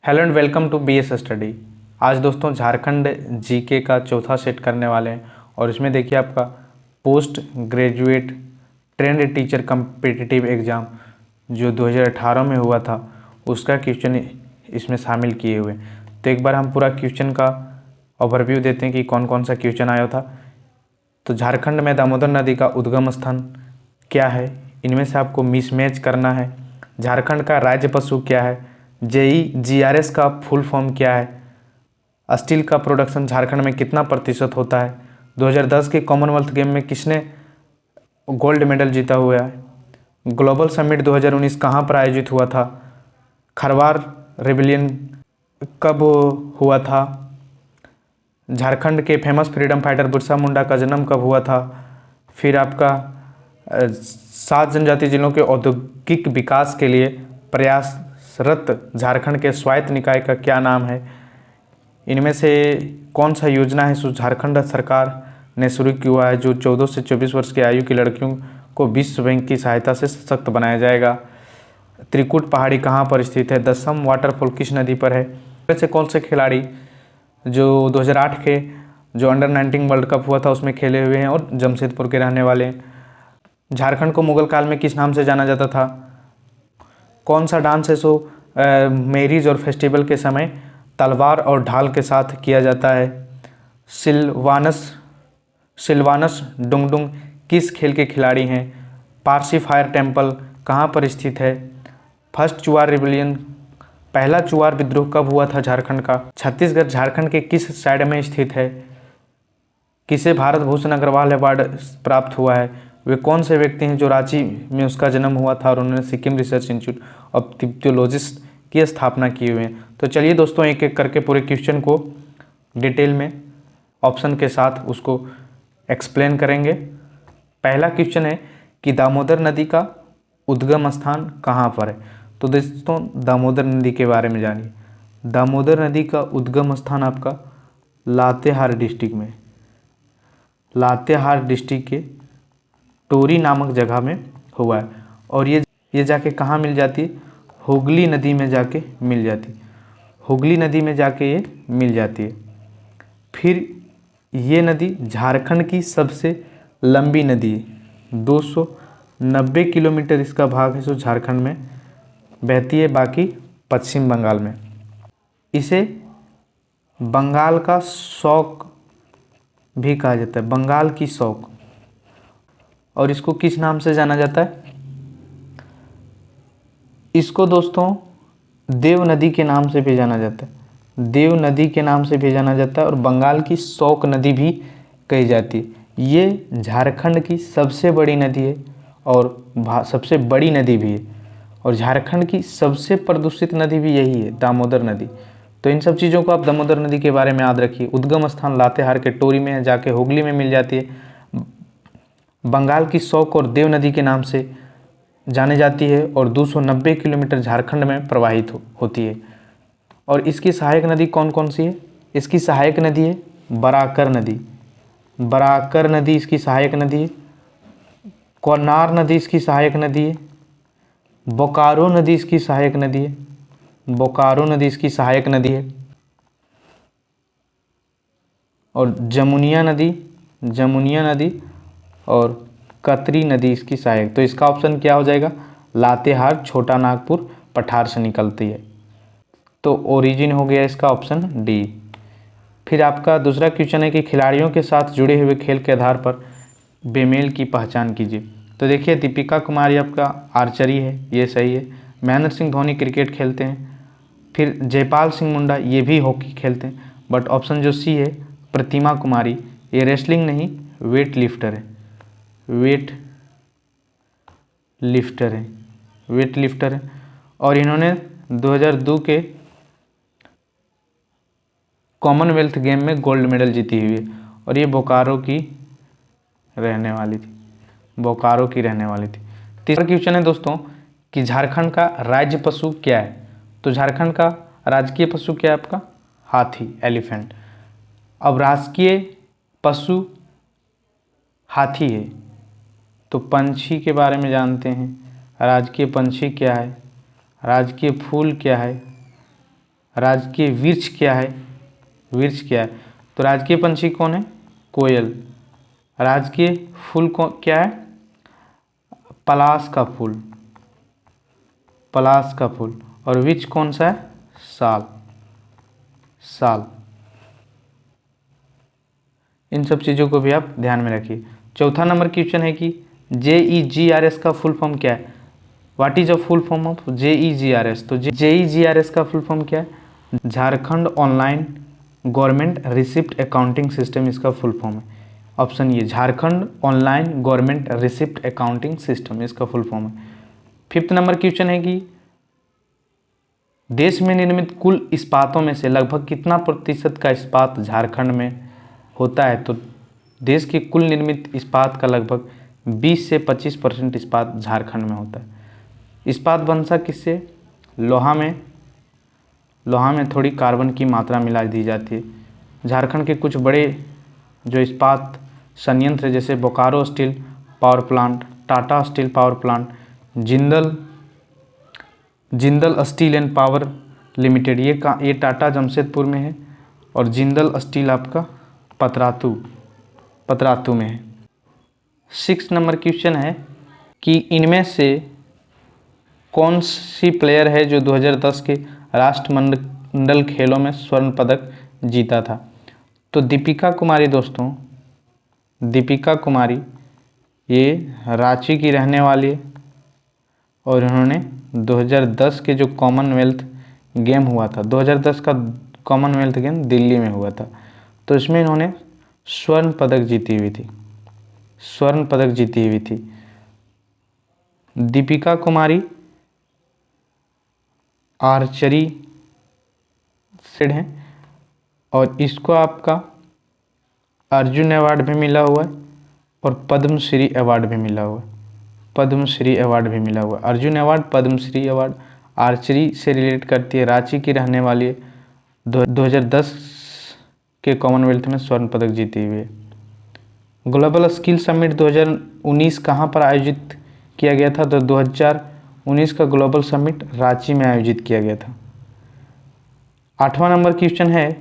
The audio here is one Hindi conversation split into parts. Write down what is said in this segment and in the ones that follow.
Hello and welcome to BS study. आज दोस्तों झारखंड जीके का चौथा सेट करने वाले हैं और इसमें देखिए आपका post graduate trained teacher competitive exam जो 2018 में हुआ था उसका क्वेश्चन इसमें शामिल किए हुए। तो एक बार हम पूरा क्वेश्चन का ओवरव्यू देते हैं कि कौन कौन सा क्वेश्चन आया था। तो झारखंड में दामोदर नदी का उद्गम स्थान क्या है, इनमें से आपको मिसमैच करना है। झारखंड का राज्य पशु क्या है, जीआरएस का फुल फॉर्म क्या है, स्टील का प्रोडक्शन झारखंड में कितना प्रतिशत होता है, 2010 के कॉमनवेल्थ गेम में किसने गोल्ड मेडल जीता हुआ है, ग्लोबल समिट 2019 कहाँ पर आयोजित हुआ था, खरवार रेबिलियन कब हुआ था, झारखंड के famous freedom fighter Birsa Munda का जन्म कब हुआ था, फिर आपका 7 जनजातीय जिलों के औद्योगिक विकास के लिए प्रयासरत झारखंड के स्वायत्त निकाय का क्या नाम है, इनमें से कौन सा योजना है जो झारखंड सरकार ने शुरू किया है जो 14 से 24 वर्ष की आयु की लड़कियों को विश्व बैंक की सहायता से सशक्त बनाया जाएगा, त्रिकुट पहाड़ी कहाँ पर स्थित है, दसम वाटरफॉल किस नदी पर है, वैसे कौन से खिलाड़ी जो 2008 के जो अंडर 19 वर्ल्ड कप हुआ था उसमें खेले हुए हैं और जमशेदपुर के रहने वाले हैं। झारखंड को मुगल काल में किस नाम से जाना जाता था, कौन सा डांस है सो मैरिज और फेस्टिवल के समय तलवार और ढाल के साथ किया जाता है, सिल्वानस डुंगडुंग किस खेल के खिलाड़ी हैं, पारसी फायर टेम्पल कहाँ पर स्थित है, फर्स्ट चुआर रिबेलियन पहला चुआर विद्रोह कब हुआ था झारखंड का, छत्तीसगढ़ झारखंड के किस साइड में स्थित है, किसे भारत भूषण अग्रवाल अवार्ड प्राप्त हुआ है, वे कौन से व्यक्ति हैं जो रांची में उसका जन्म हुआ था और उन्होंने सिक्किम रिसर्च इंस्टीट्यूट ऑफ तिब्बतोलॉजिस्ट की स्थापना की हुई है। तो चलिए दोस्तों एक एक करके पूरे क्वेश्चन को डिटेल में ऑप्शन के साथ उसको एक्सप्लेन करेंगे। पहला क्वेश्चन है कि दामोदर नदी का उद्गम स्थान कहाँ पर है। तो दोस्तों दामोदर नदी के बारे में जानिए। दामोदर नदी का उद्गम स्थान आपका लातेहार डिस्ट्रिक्ट में, लातेहार डिस्ट्रिक्ट के टोरी नामक जगह में हुआ है और ये जाके कहाँ मिल जाती है, हुगली नदी में जाके मिल जाती है, हुगली नदी में जाके ये मिल जाती है। फिर ये नदी झारखंड की सबसे लंबी नदी है, 290 किलोमीटर इसका भाग है जो झारखंड में बहती है, बाकी पश्चिम बंगाल में। इसे बंगाल का शौक भी कहा जाता है, बंगाल की शौक। और इसको किस नाम से जाना जाता है, इसको दोस्तों देव नदी के नाम से भी जाना जाता है, देव नदी के नाम से भी जाना जाता है और बंगाल की शौक नदी भी कही जाती है। ये झारखंड की सबसे बड़ी नदी है और सबसे बड़ी नदी भी है और झारखंड की सबसे प्रदूषित नदी भी यही है, दामोदर नदी। तो इन सब चीज़ों को आप दामोदर नदी के बारे में याद रखिए। उद्गम स्थान लातेहार के टोरी में है, जाके हुगली में मिल जाती है, बंगाल की शौक और देव नदी के नाम से जानी जाती है और 290 किलोमीटर झारखंड में प्रवाहित होती है। और इसकी सहायक नदी कौन कौन सी है, इसकी सहायक नदी है बराकर नदी, बराकर नदी इसकी सहायक नदी है, कोनार नदी इसकी सहायक नदी है, बोकारो नदी इसकी सहायक नदी है, बोकारो नदी इसकी सहायक नदी है और जमुनिया नदी और कतरी नदी इसकी सहायक। तो इसका ऑप्शन क्या हो जाएगा, लातेहार छोटा नागपुर पठार से निकलती है। तो ओरिजिन हो गया इसका ऑप्शन डी। फिर आपका दूसरा क्वेश्चन है कि खिलाड़ियों के साथ जुड़े हुए खेल के आधार पर बेमेल की पहचान कीजिए। तो देखिए दीपिका कुमारी आपका आर्चरी है, ये सही है। महेंद्र सिंह धोनी क्रिकेट खेलते हैं। फिर जयपाल सिंह मुंडा ये भी हॉकी खेलते हैं, बट ऑप्शन जो सी है प्रतिमा कुमारी, ये रेसलिंग नहीं वेट लिफ्टर है, वेट लिफ्टर है और इन्होंने 2002 के कॉमनवेल्थ गेम में गोल्ड मेडल जीती हुई है और ये बोकारो की रहने वाली थी, तीसरा क्वेश्चन है दोस्तों कि झारखंड का राज्य पशु क्या है। तो झारखंड का राजकीय पशु क्या है आपका, हाथी, एलिफेंट। अब राजकीय पशु हाथी है तो पंछी के बारे में जानते हैं, राजकीय पंछी क्या है, राजकीय फूल क्या है, राजकीय वृक्ष क्या है? वृक्ष क्या है? तो राजकीय पंछी कौन है? कोयल। राजकीय फूल क्या है? पलाश का फूल, पलाश का फूल। और वृक्ष कौन सा है? साल, साल। इन सब चीज़ों को भी आप ध्यान में रखिए। चौथा नंबर क्वेश्चन है कि JEGRS का फुल फॉर्म क्या है? What is a full form of JEGRS? तो JEGRS का फुल फॉर्म क्या है? Jharkhand online government receipt accounting system इसका फुल फॉर्म है। ऑप्शन ये, Jharkhand online government receipt accounting system इसका फुल फॉर्म है। फिफ्थ नंबर क्वेश्चन है कि देश में निर्मित कुल इस्पातों में से लगभग कितना प्रतिशत का इस्पात झारखंड में होता है? तो देश के कुल निर्मित इस्पात का लगभग 20 से 25% इस्पात झारखंड में होता है। इस्पात बनता किससे? लोहा में, लोहा में थोड़ी कार्बन की मात्रा मिला दी जाती है। झारखंड के कुछ बड़े जो इस्पात संयंत्र जैसे Bokaro steel power plant, Tata steel power plant, Jindal steel and power limited, ये टाटा जमशेदपुर में है। और जिंदल स्टील आपका पतरातू में है। 6 नंबर क्वेश्चन है कि इनमें से कौन सी प्लेयर है जो 2010 के राष्ट्रमंडल खेलों में स्वर्ण पदक जीता था? तो दीपिका कुमारी दोस्तों, दीपिका कुमारी ये रांची की रहने वाली है और इन्होंने 2010 के जो कॉमनवेल्थ गेम हुआ था, 2010 का कॉमनवेल्थ गेम दिल्ली में हुआ था, तो इसमें इन्होंने स्वर्ण पदक जीती हुई थी, स्वर्ण पदक जीती हुई थी। दीपिका कुमारी आर्चरी से हैं और इसको आपका अर्जुन अवार्ड भी मिला हुआ है और पद्मश्री अवार्ड भी मिला हुआ है, पद्मश्री अवार्ड भी मिला हुआ है। Arjun award, Padmashri award, archery से रिलेट करती है, रांची की रहने वाली है, 2010 के कॉमनवेल्थ में स्वर्ण पदक जीती हुई है। ग्लोबल स्किल समिट 2019 कहाँ पर आयोजित किया गया था? तो 2019 का ग्लोबल समिट रांची में आयोजित किया गया था। 8वां नंबर क्वेश्चन है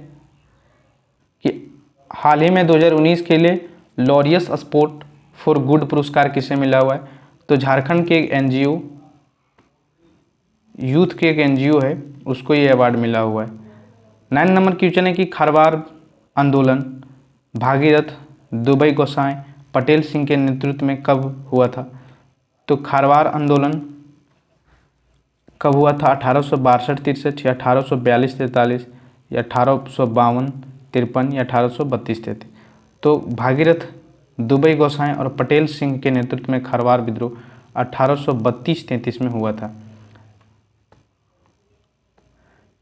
कि हाल ही में 2019 के लिए लॉरियस स्पोर्ट फॉर गुड पुरस्कार किसे मिला हुआ है? तो झारखंड के एक NGO, यूथ के एक NGO है, उसको ये अवार्ड मिला हुआ है। 9 नंबर क्वेश्चन है कि खरवार आंदोलन भागीरथ दुबई गोसाई पटेल सिंह के नेतृत्व में कब हुआ था? तो खरवार आंदोलन कब हुआ था? 1862-63 या 1842-43 या 1852-53 या 1832-33। तो भागीरथ दुबई गोसाई और पटेल सिंह के नेतृत्व में खरवार विद्रोह 1832-33 में हुआ था।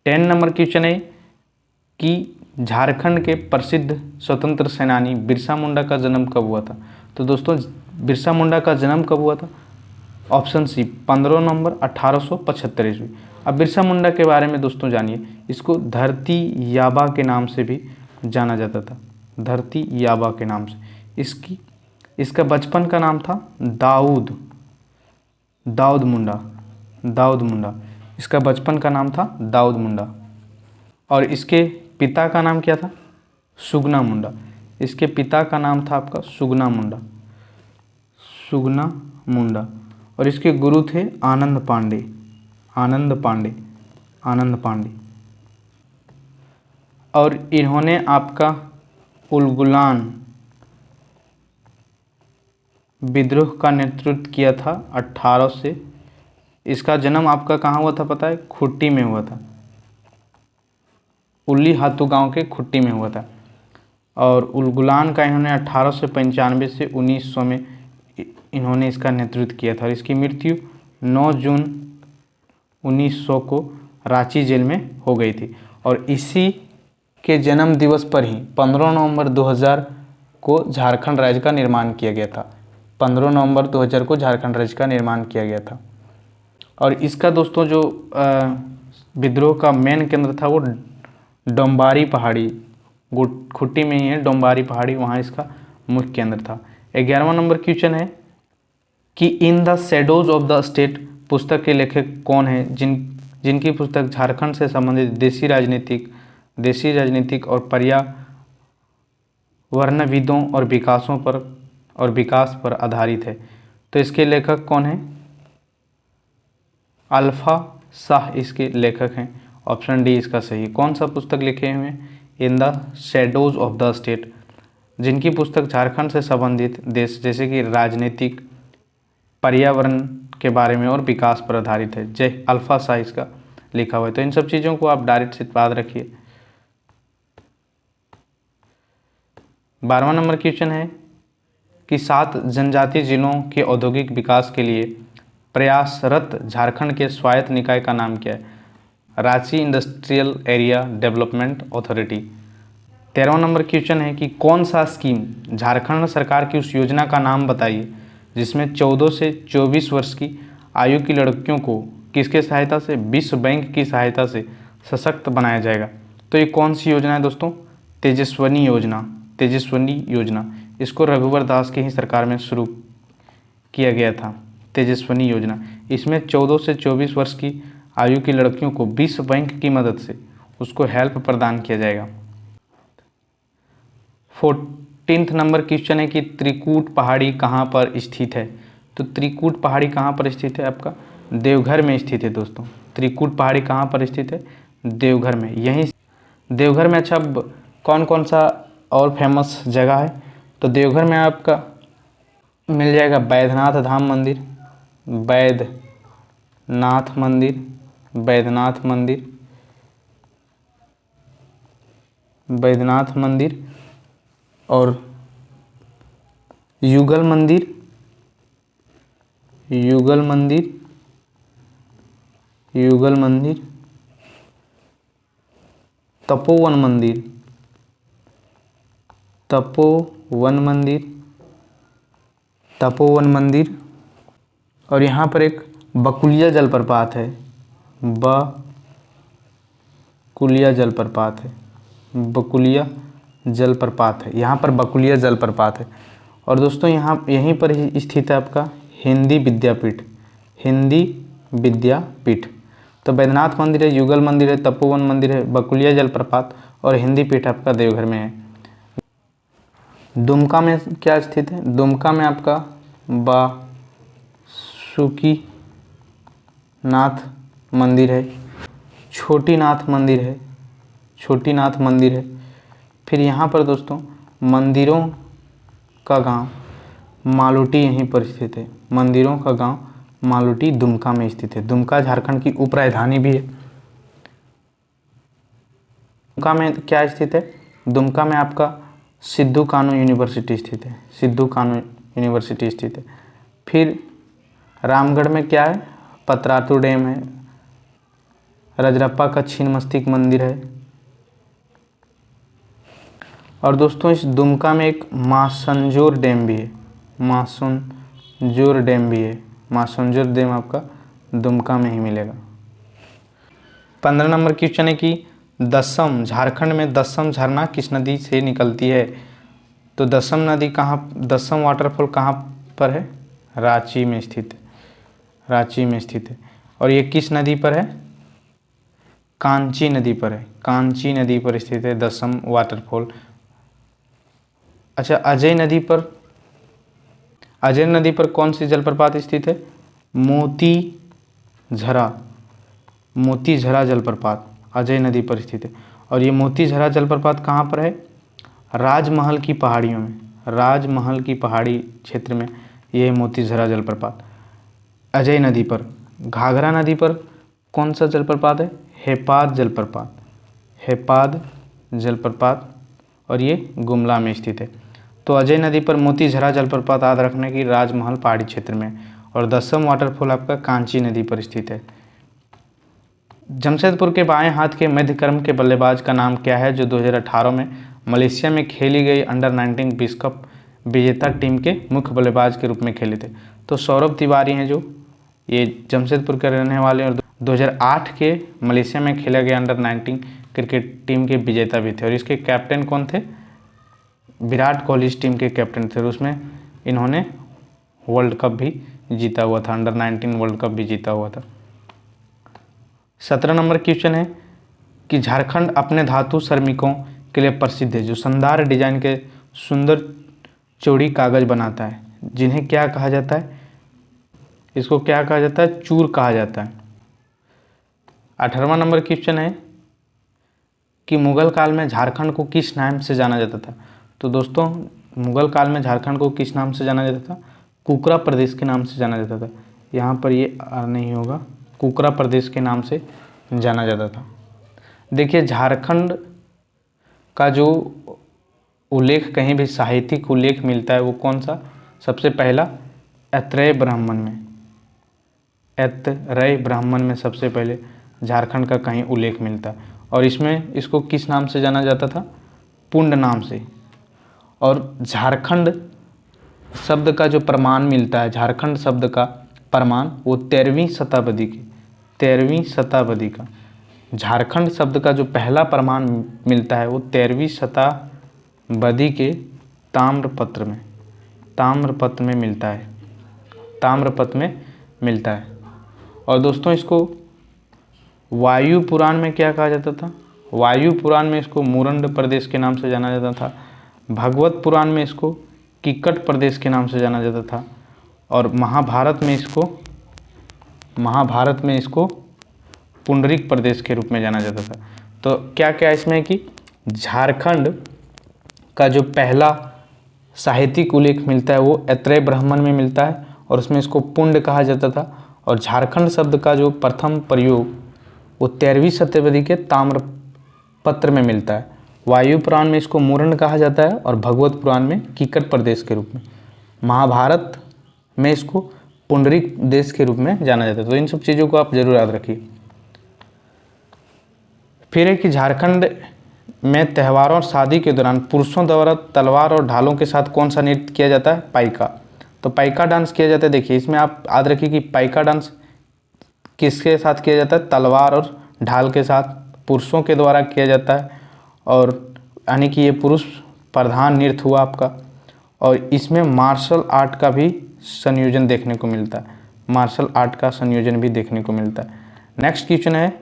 10 नंबर क्वेश्चन है कि झारखंड के प्रसिद्ध स्वतंत्र सेनानी बिरसा मुंडा का जन्म कब हुआ था? तो दोस्तों बिरसा मुंडा का जन्म कब हुआ था? ऑप्शन सी, 15 नवंबर 1875 ईस्वी। अब बिरसा मुंडा के बारे में दोस्तों जानिए, इसको धरती याबा के नाम से भी जाना जाता था, धरती याबा के नाम से। इसका बचपन का नाम था दाऊद मुंडा। इसका बचपन का नाम था दाऊद मुंडा। और इसके पिता का नाम क्या था? सुगना मुंडा। इसके पिता का नाम था आपका सुगना मुंडा। और इसके गुरु थे आनंद पांडे। और इन्होंने आपका उलगुलान विद्रोह का नेतृत्व किया था 18 से। इसका जन्म आपका कहाँ हुआ था पता है? खुट्टी में हुआ था, उल्ली हाथू गांव के खुट्टी में हुआ था। और उलगुलान का इन्होंने 1895 से 1900 में इन्होंने इसका नेतृत्व किया था। और इसकी मृत्यु 9 जून 1900 को रांची जेल में हो गई थी। और इसी के जन्म दिवस पर ही 15 नवंबर 2000 को झारखंड राज्य का निर्माण किया गया था। 15 नवंबर 2000 को झारखंड राज्य का निर्माण किया गया था। और इसका दोस्तों जो विद्रोह का मेन केंद्र था वो डोम्बारी पहाड़ी, खुट्टी में ही है डोम्बारी पहाड़ी, वहाँ इसका मुख्य केंद्र था। 11वां नंबर क्वेश्चन है कि in the shadows of the state पुस्तक के लेखक कौन है? जिनकी पुस्तक झारखंड से संबंधित देशी राजनीतिक और पर्यावरणविदों और विकास पर आधारित है। तो इसके लेखक कौन हैं? अल्फा शाह इसके लेखक हैं। ऑप्शन डी इसका सही। कौन सा पुस्तक लिखे हुए हैं? In the shadows of the state, जिनकी पुस्तक झारखंड से संबंधित देश जैसे कि राजनीतिक, पर्यावरण के बारे में और विकास पर आधारित है। जय अल्फा शाह इसका लिखा हुआ है। तो इन सब चीज़ों को आप डायरेक्ट से याद रखिए। 12वां नंबर क्वेश्चन है कि 7 जनजातीय जिलों के औद्योगिक विकास के लिए प्रयासरत झारखंड के स्वायत्त निकाय का नाम क्या है? Ranchi industrial area development authority. 13वां नंबर क्वेश्चन है कि कौन सा स्कीम झारखंड सरकार की उस योजना का नाम बताइए जिसमें 14 से 24 वर्ष की आयु की लड़कियों को किसके सहायता से? विश्व बैंक की सहायता से सशक्त बनाया जाएगा। तो ये कौन सी योजना है दोस्तों? तेजस्विनी योजना। इसको रघुवर दास की ही सरकार में शुरू किया गया था, तेजस्विनी योजना। इसमें 14 से 24 वर्ष की आयु की लड़कियों को विश्व बैंक की मदद से उसको हेल्प प्रदान किया जाएगा। 14th नंबर क्वेश्चन है कि त्रिकूट पहाड़ी कहाँ पर स्थित है? तो त्रिकूट पहाड़ी कहाँ पर स्थित है? आपका देवघर में स्थित है दोस्तों। त्रिकूट पहाड़ी कहाँ पर स्थित है? देवघर में। यहीं देवघर में अच्छा कौन कौन सा और फेमस जगह है? तो देवघर में आपका मिल जाएगा बैद्यनाथ धाम मंदिर, बैद्यनाथ मंदिर और युगल मंदिर, तपोवन मंदिर और यहाँ पर एक बकुलिया जलप्रपात है। बकुलिया जलप्रपात है। यहाँ पर बकुलिया जलप्रपात है। और दोस्तों यहीं पर ही स्थित है आपका हिंदी विद्यापीठ। तो बैद्यनाथ मंदिर है, युगल मंदिर है, तपोवन मंदिर है, बकुलिया जलप्रपात और हिंदी पीठ आपका देवघर में है। दुमका में क्या स्थित है? दुमका में आपका बासुकीनाथ मंदिर है, छोटीनाथ मंदिर है। फिर यहाँ पर दोस्तों मंदिरों का गांव मालूटी यहीं पर स्थित है। मंदिरों का गांव मालूटी दुमका में स्थित है। दुमका झारखंड की उप राजधानी भी है। दुमका में क्या स्थित है? दुमका में आपका सिद्धू कानू यूनिवर्सिटी स्थित है। फिर रामगढ़ में क्या है? पतरातू डैम है। रजरप्पा का छिन्नमस्तिका मंदिर है। और दोस्तों इस दुमका में एक मासंजोर डैम भी है। मासंजोर डैम आपका दुमका में ही मिलेगा। 15 नंबर क्वेश्चन है कि झारखंड में दसम झरना किस नदी से निकलती है? तो दसम वाटरफॉल कहाँ पर है? रांची में स्थित है। और ये किस नदी पर है? कांची नदी पर स्थित है दसम वाटरफॉल। अच्छा, अजय नदी पर कौन सी जलप्रपात स्थित है? मोतीझरा जलप्रपात अजय नदी पर स्थित है। और ये मोतीझरा जलप्रपात कहाँ पर है? राजमहल की पहाड़ी क्षेत्र में ये मोतीझरा जलप्रपात। अजय नदी पर। घाघरा नदी पर कौन सा जलप्रपात है? हेपाद जलप्रपात और ये गुमला में स्थित है। तो अजय नदी पर मोतीझरा जलप्रपात याद रखने की राजमहल पहाड़ी क्षेत्र में। और दसम वाटरफॉल आपका कांची नदी पर स्थित है। जमशेदपुर के बाएं हाथ के मध्य क्रम के बल्लेबाज का नाम क्या है जो 2018 में मलेशिया में खेली गई अंडर-19 विश्व कप विजेता टीम के मुख्य बल्लेबाज के रूप में खेले थे? तो सौरभ तिवारी हैं जो ये जमशेदपुर के रहने वाले और 2008 के मलेशिया में खेला गया अंडर-19 क्रिकेट टीम के विजेता भी थे। और इसके कैप्टन कौन थे? विराट कोहली इस टीम के कैप्टन थे। और उसमें इन्होंने वर्ल्ड कप भी जीता हुआ था, अंडर-19 वर्ल्ड कप भी जीता हुआ था। 17 नंबर क्वेश्चन है कि झारखंड अपने धातु श्रमिकों के लिए प्रसिद्ध है, जो शानदार डिजाइन के सुंदर चौड़ी कागज बनाता है, जिन्हें क्या कहा जाता है? इसको क्या कहा जाता है? चूर कहा जाता है। 18वां नंबर क्वेश्चन है कि मुगल काल में झारखंड को किस नाम से जाना जाता था? तो दोस्तों मुगल काल में झारखंड को किस नाम से जाना जाता था? कुकरा प्रदेश के नाम से जाना जाता था। यहाँ पर ये नहीं होगा, कुकरा प्रदेश के नाम से जाना जाता था। देखिए झारखंड का जो उल्लेख कहीं भी साहित्यिक उल्लेख मिलता है वो कौन सा? सबसे पहला ऐत्रेय ब्राह्मण में, ऐत्रेय ब्राह्मण में सबसे पहले झारखंड का कहीं उल्लेख मिलता है, और इसमें इसको किस नाम से जाना जाता था? पुंड नाम से। और झारखंड शब्द का जो प्रमाण मिलता है, झारखंड शब्द का प्रमाण, वो 13वीं शताब्दी की, 13वीं शताब्दी का झारखंड शब्द का जो पहला प्रमाण मिलता है वो 13वीं शताब्दी के ताम्रपत्र में, ताम्रपत्र में मिलता है, ताम्रपत्र में मिलता है। और दोस्तों इसको वायु पुराण में क्या कहा जाता था? वायु पुराण में इसको मुरंड प्रदेश के नाम से जाना जाता था। भागवत पुराण में इसको किक्कट प्रदेश के नाम से जाना जाता था। और महाभारत में इसको पुंडरीक प्रदेश के रूप में जाना जाता था। तो क्या क्या इसमें कि झारखंड का जो पहला साहित्यिक उल्लेख मिलता है वो ऐत्रेय ब्राह्मण में मिलता है, और उसमें इसको पुंड कहा जाता था। और झारखंड शब्द का जो प्रथम प्रयोग वो 13वीं शताब्दी के ताम्रपत्र में मिलता है। वायु पुराण में इसको मुरंड कहा जाता है, और भगवत पुराण में किक्कट प्रदेश के रूप में। महाभारत में इसको पुंडरीक देश के रूप में जाना जाता है। तो इन सब चीज़ों को आप जरूर याद रखिए। फिर है कि झारखंड में त्योहारों और शादी के दौरान पुरुषों द्वारा तलवार और ढालों के साथ कौन सा नृत्य किया जाता है? पाइका। तो पाइका डांस किया जाता है। देखिए इसमें आप याद रखिए कि पाइका डांस किसके साथ किया जाता है? तलवार और ढाल के साथ पुरुषों के द्वारा किया जाता है, और यानी कि ये पुरुष प्रधान नृत्य हुआ आपका। और इसमें मार्शल आर्ट का भी संयोजन देखने को मिलता है, मार्शल आर्ट का संयोजन भी देखने को मिलता है। नेक्स्ट क्वेश्चन है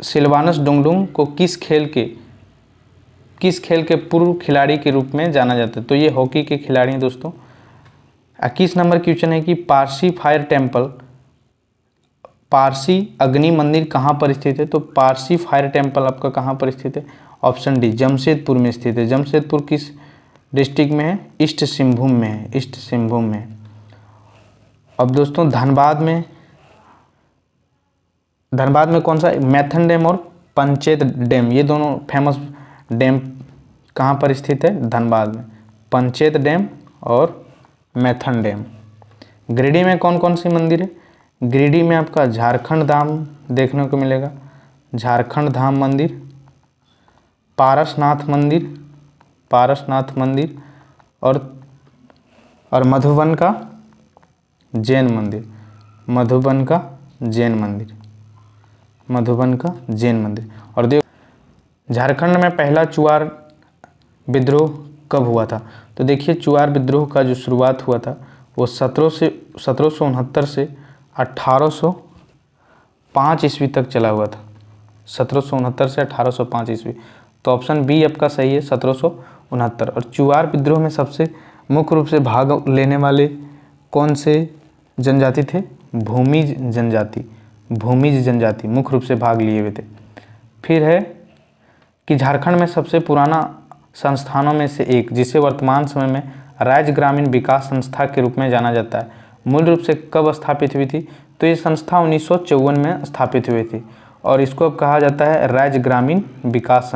सिलवानस डुंगडुंग को किस खेल के पूर्व खिलाड़ी के रूप में जाना जाता है? तो ये हॉकी के खिलाड़ी हैं दोस्तों। 21 नंबर क्वेश्चन है कि पारसी फायर टेम्पल, पारसी अग्नि मंदिर कहाँ पर स्थित है? तो पारसी फायर टेम्पल आपका कहाँ पर स्थित है? ऑप्शन डी जमशेदपुर में स्थित है। जमशेदपुर किस डिस्ट्रिक्ट में है? ईस्ट सिंहभूम में है, ईस्ट सिंहभूम में। अब दोस्तों धनबाद में कौन सा? मैथन डैम और पंचेत डैम, ये दोनों फेमस डैम कहाँ पर स्थित है? धनबाद में, पंचेत डैम और मैथन डैम। गिरिडीह में कौन कौन सी मंदिर है? गिरिडीह में आपका झारखंड धाम देखने को मिलेगा, झारखंड धाम मंदिर, पारसनाथ मंदिर और मधुबन का जैन मंदिर। और देखो झारखंड में पहला चुआर विद्रोह कब हुआ था? तो देखिए चुआर विद्रोह का जो शुरुआत हुआ था वो 1769 से 1805 ईस्वी तक चला हुआ था। 1769 से 1805 ईस्वी। तो ऑप्शन बी आपका सही है, 1769। और चुआर विद्रोह में सबसे मुख्य रूप से भाग लेने वाले कौन से जनजाति थे? भूमिज जनजाति मुख्य रूप से भाग लिए हुए थे। फिर है कि झारखंड में सबसे पुराना संस्थानों में से एक, जिसे वर्तमान समय में राज्य ग्रामीण विकास संस्था के रूप में जाना जाता है, मूल रूप से कब स्थापित हुई थी? तो ये संस्था 1954 में स्थापित हुई थी, और इसको अब कहा जाता है राज्य ग्रामीण विकास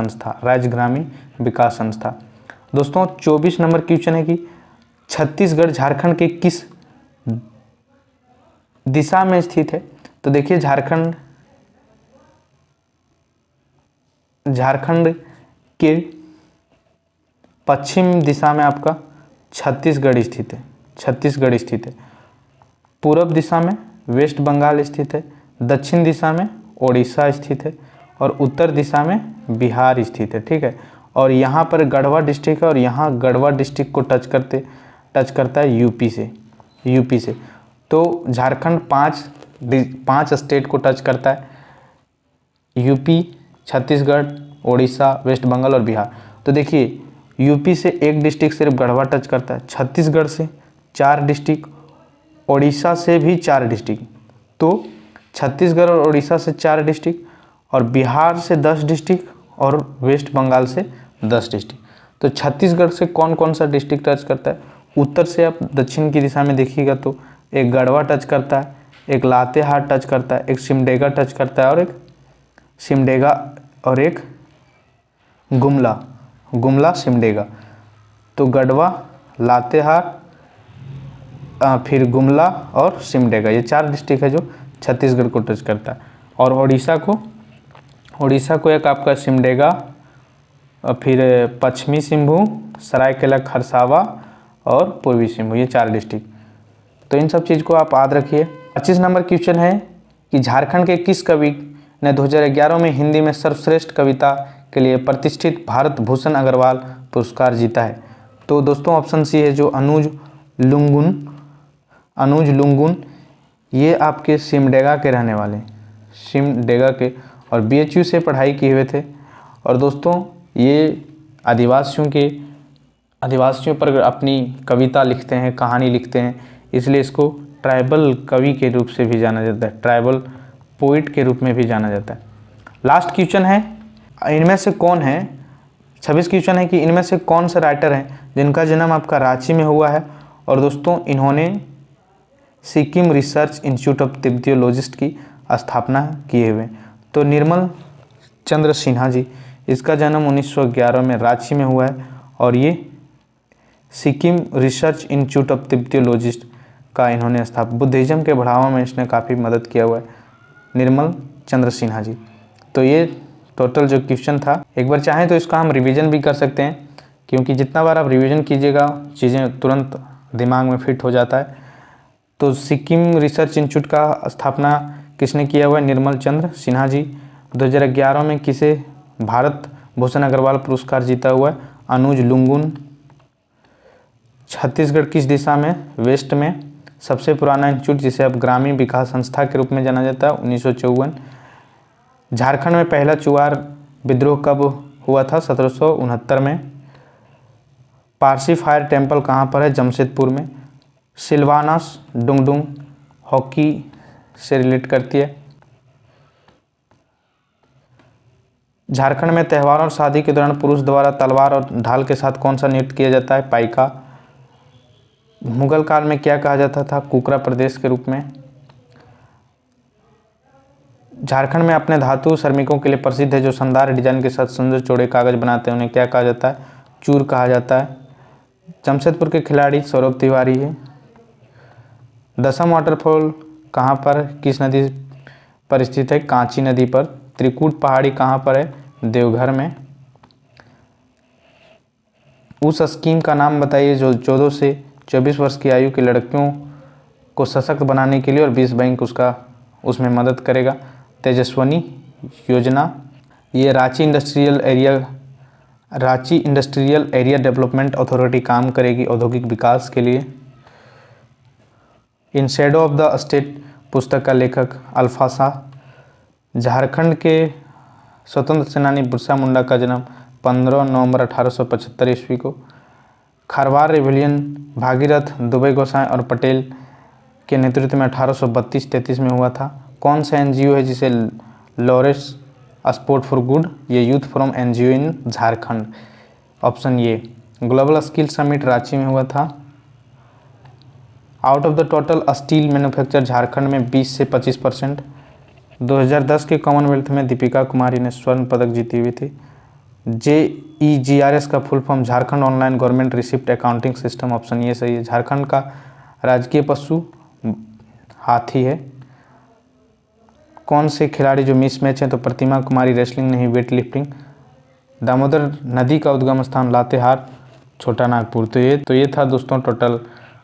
संस्था। दोस्तों 24 नंबर क्वेश्चन है कि छत्तीसगढ़ झारखंड के किस दिशा में स्थित है? तो देखिए झारखंड के पश्चिम दिशा में आपका छत्तीसगढ़ स्थित है। पूर्व दिशा में वेस्ट बंगाल स्थित है, दक्षिण दिशा में ओडिशा स्थित है, और उत्तर दिशा में बिहार स्थित है। ठीक है, और यहाँ पर गढ़वा डिस्ट्रिक्ट है, और यहाँ गढ़वा डिस्ट्रिक्ट को टच करता है यूपी से। तो झारखंड पांच स्टेट को टच करता है, यूपी, छत्तीसगढ़, उड़ीसा, वेस्ट बंगाल और बिहार। तो देखिए यूपी से एक डिस्ट्रिक्ट सिर्फ गढ़वा टच करता है, छत्तीसगढ़ से 4 डिस्ट्रिक्ट, उड़ीसा से भी 4 डिस्ट्रिक्ट। तो छत्तीसगढ़ और उड़ीसा से 4 डिस्ट्रिक्ट और बिहार से 10 डिस्ट्रिक्ट और वेस्ट बंगाल से 10 डिस्ट्रिक्ट। तो छत्तीसगढ़ से कौन कौन सा डिस्ट्रिक्ट टच करता है? उत्तर से आप दक्षिण की दिशा में देखिएगा तो एक गढ़वा टच करता है, एक लातेहार टच करता है, एक सिमडेगा टच करता है और एक गुमला सिमडेगा। तो गढ़वा, लातेहार, फिर गुमला और सिमडेगा, ये 4 डिस्ट्रिक्ट है जो छत्तीसगढ़ को टच करता है। और उड़ीसा को एक आपका सिमडेगा, फिर पश्चिमी सिंहभूम, सरायकेला खरसावा और पूर्वी सिंहभूम, ये 4 डिस्ट्रिक्ट। तो इन सब चीज़ को आप याद रखिए। 25 नंबर क्वेश्चन है कि झारखंड के किस कवि ने 2011 में हिंदी में सर्वश्रेष्ठ कविता के लिए प्रतिष्ठित भारत भूषण अग्रवाल पुरस्कार जीता है? तो दोस्तों ऑप्शन सी है जो अनुज लुंगुन, ये आपके सिमडेगा के रहने वाले, सिमडेगा के, और बीएचयू से पढ़ाई किए हुए थे। और दोस्तों ये आदिवासियों पर अपनी कविता लिखते हैं, कहानी लिखते हैं, इसलिए इसको ट्राइबल कवि के रूप से भी जाना जाता है, ट्राइबल पोइट के रूप में भी जाना जाता है। लास्ट क्वेश्चन है, इनमें से कौन है, 26 क्वेश्चन है कि इनमें से कौन से राइटर हैं जिनका जन्म आपका रांची में हुआ है? और दोस्तों इन्होंने सिक्किम रिसर्च इंस्टीट्यूट ऑफ तिब्बतियोलॉजिस्ट की स्थापना किए हुए। तो निर्मल चंद्र सिन्हा जी, इसका जन्म 1911 में रांची में हुआ है और ये सिक्किम रिसर्च इंस्टीट्यूट ऑफ तिब्बतियोलॉजिस्ट का इन्होंने स्थापना, बुद्धिज़्म के बढ़ावा में इसने काफ़ी मदद किया हुआ है, निर्मल चंद्र सिन्हा जी। तो ये टोटल जो क्वेश्चन था, एक बार चाहें तो इसका हम रिवीजन भी कर सकते हैं, क्योंकि जितना बार आप रिवीजन कीजिएगा चीज़ें तुरंत दिमाग में फिट हो जाता है। तो सिक्किम रिसर्च इंस्टीट्यूट का स्थापना किसने किया हुआ है? निर्मल चंद्र सिन्हा जी। 2011 में किसे भारत भूषण अग्रवाल पुरस्कार जीता हुआ है? अनुज लुंगुन। छत्तीसगढ़ किस दिशा में? वेस्ट में। सबसे पुराना इंस्टीट्यूट जिसे अब ग्रामीण विकास संस्था के रूप में जाना जाता है, 1954। झारखंड में पहला चुआर विद्रोह कब हुआ था? 1769 में। पारसी फायर टेम्पल कहाँ पर है? जमशेदपुर में। सिलवानस डुंगडुंग हॉकी से रिलेट करती है। झारखंड में त्योहार और शादी के दौरान पुरुष द्वारा तलवार और ढाल के साथ कौन सा नृत्य किया जाता है? पाइका। मुगल काल में क्या कहा जाता था? कुकरा प्रदेश के रूप में। झारखंड में अपने धातु श्रमिकों के लिए प्रसिद्ध है जो शानदार डिजाइन के साथ सुंदर चौड़े कागज बनाते हैं, उन्हें क्या कहा जाता है? चूर कहा जाता है। जमशेदपुर के खिलाड़ी सौरभ तिवारी है। दसम वाटरफॉल कहाँ पर, किस नदी पर स्थित है? कांची नदी पर। त्रिकूट पहाड़ी कहाँ पर है? देवघर में। उस स्कीम का नाम बताइए जो 14 से 24 वर्ष की आयु की लड़कियों को सशक्त बनाने के लिए और विश्व बैंक उसमें मदद करेगा। तेजस्विनी योजना, ये Ranchi industrial area development authority काम करेगी औद्योगिक विकास के लिए। In Shadow of the state पुस्तक का लेखक अल्फासा। झारखंड के स्वतंत्र सेनानी बिरसा मुंडा का जन्म 15 नवंबर 1875 ईस्वी को। खारवार रिविलियन भागीरथ दुबे गोसाई और पटेल के नेतृत्व में 1832-33 में हुआ था। कौन सा एनजीओ है जिसे लॉरेंस स्पोर्ट फॉर गुड? ये youth from NGO in Jharkhand. Option A. Global skill summit Ranchi में हुआ था। Out of the total steel manufacture Jharkhand में 20 से 25%। 2010 के कॉमनवेल्थ में दीपिका कुमारी ने स्वर्ण पदक जीती हुई थी। JEGRS का full form Jharkhand online government receipt accounting system, option ये सही है। झारखंड का राजकीय पशु हाथी है। कौन से खिलाड़ी जो मिस मैच हैं? तो प्रतिमा कुमारी रेसलिंग नहीं, वेट लिफ्टिंग। दामोदर नदी का उद्गम स्थान लातेहार, छोटा नागपुर। तो ये था दोस्तों टोटल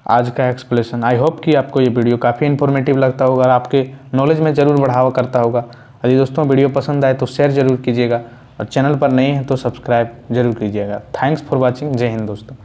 आज का एक्सप्लेनेशन। आई होप कि आपको ये वीडियो काफ़ी इन्फॉर्मेटिव लगता होगा और आपके नॉलेज में ज़रूर बढ़ावा करता होगा। यदि दोस्तों वीडियो पसंद आए तो शेयर ज़रूर कीजिएगा और चैनल पर नए हैं तो सब्सक्राइब जरूर कीजिएगा। Thanks for watching. जय हिंद दोस्तों।